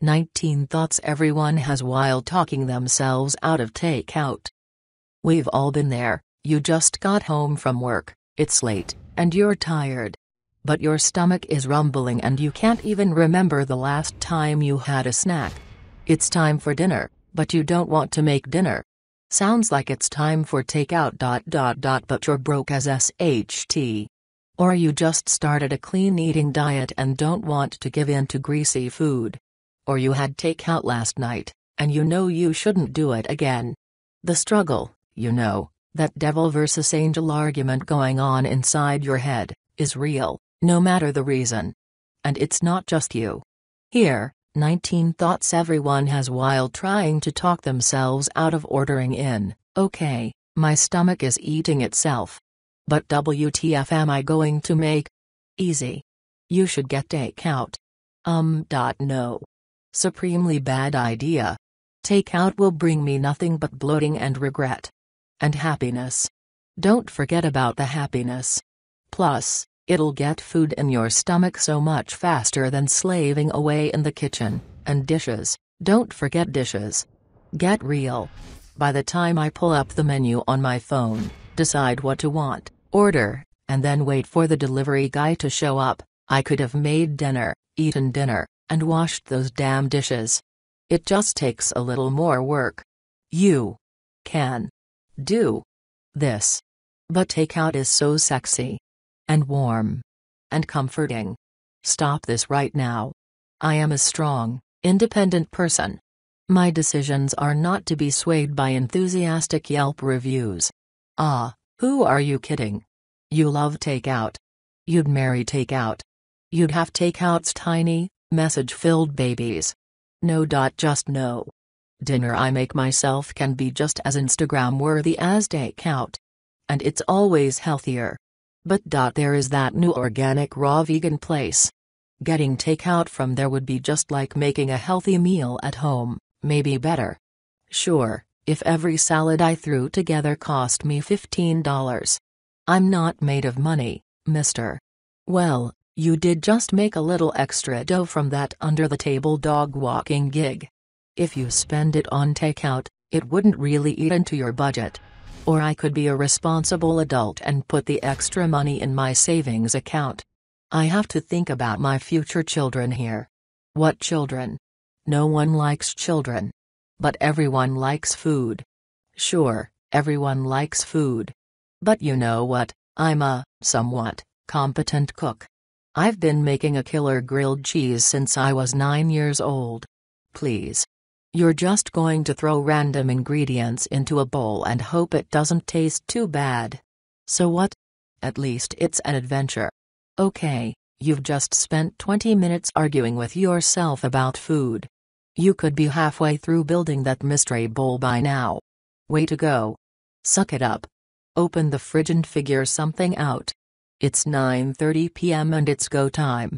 19 thoughts everyone has while talking themselves out of takeout. We've all been there. You just got home from work, it's late, and you're tired. But your stomach is rumbling and you can't even remember the last time you had a snack. It's time for dinner, but you don't want to make dinner. Sounds like it's time for takeout. But you're broke as SHT. Or you just started a clean eating diet and don't want to give in to greasy food. Or you had takeout last night, and you know you shouldn't do it again. The struggle, that devil versus angel argument going on inside your head, is real, no matter the reason. And it's not just you. Here, 19 thoughts everyone has while trying to talk themselves out of ordering in. Okay, my stomach is eating itself. But WTF am I going to make? Easy. You should get takeout. No. Supremely bad idea. Takeout will bring me nothing but bloating and regret. And happiness. Don't forget about the happiness. Plus, it'll get food in your stomach so much faster than slaving away in the kitchen. And dishes, don't forget dishes. Get real. By the time I pull up the menu on my phone, decide what to want, order, and then wait for the delivery guy to show up, I could have made dinner, eaten dinner, and washed those damn dishes. It just takes a little more work. You can do this. But takeout is so sexy. And warm. And comforting. Stop this right now. I am a strong, independent person. My decisions are not to be swayed by enthusiastic Yelp reviews. Who are you kidding? You love takeout. You'd marry takeout. You'd have takeout's tiny, message-filled babies. Just no. Dinner I make myself can be just as Instagram-worthy as takeout. And it's always healthier. But there is that new organic raw vegan place. Getting takeout from there would be just like making a healthy meal at home, maybe better. Sure, if every salad I threw together cost me $15. I'm not made of money, mister. Well, you did just make a little extra dough from that under-the-table dog-walking gig. If you spend it on takeout, it wouldn't really eat into your budget. Or I could be a responsible adult and put the extra money in my savings account. I have to think about my future children here. What children? No one likes children. But everyone likes food. Sure, everyone likes food. But you know what, I'm a, somewhat, competent cook. I've been making a killer grilled cheese since I was 9 years old. Please. You're just going to throw random ingredients into a bowl and hope it doesn't taste too bad. So what? At least it's an adventure. Okay, you've just spent 20 minutes arguing with yourself about food. You could be halfway through building that mystery bowl by now. Way to go. Suck it up. Open the fridge and figure something out. It's 9:30 p.m. and it's go time.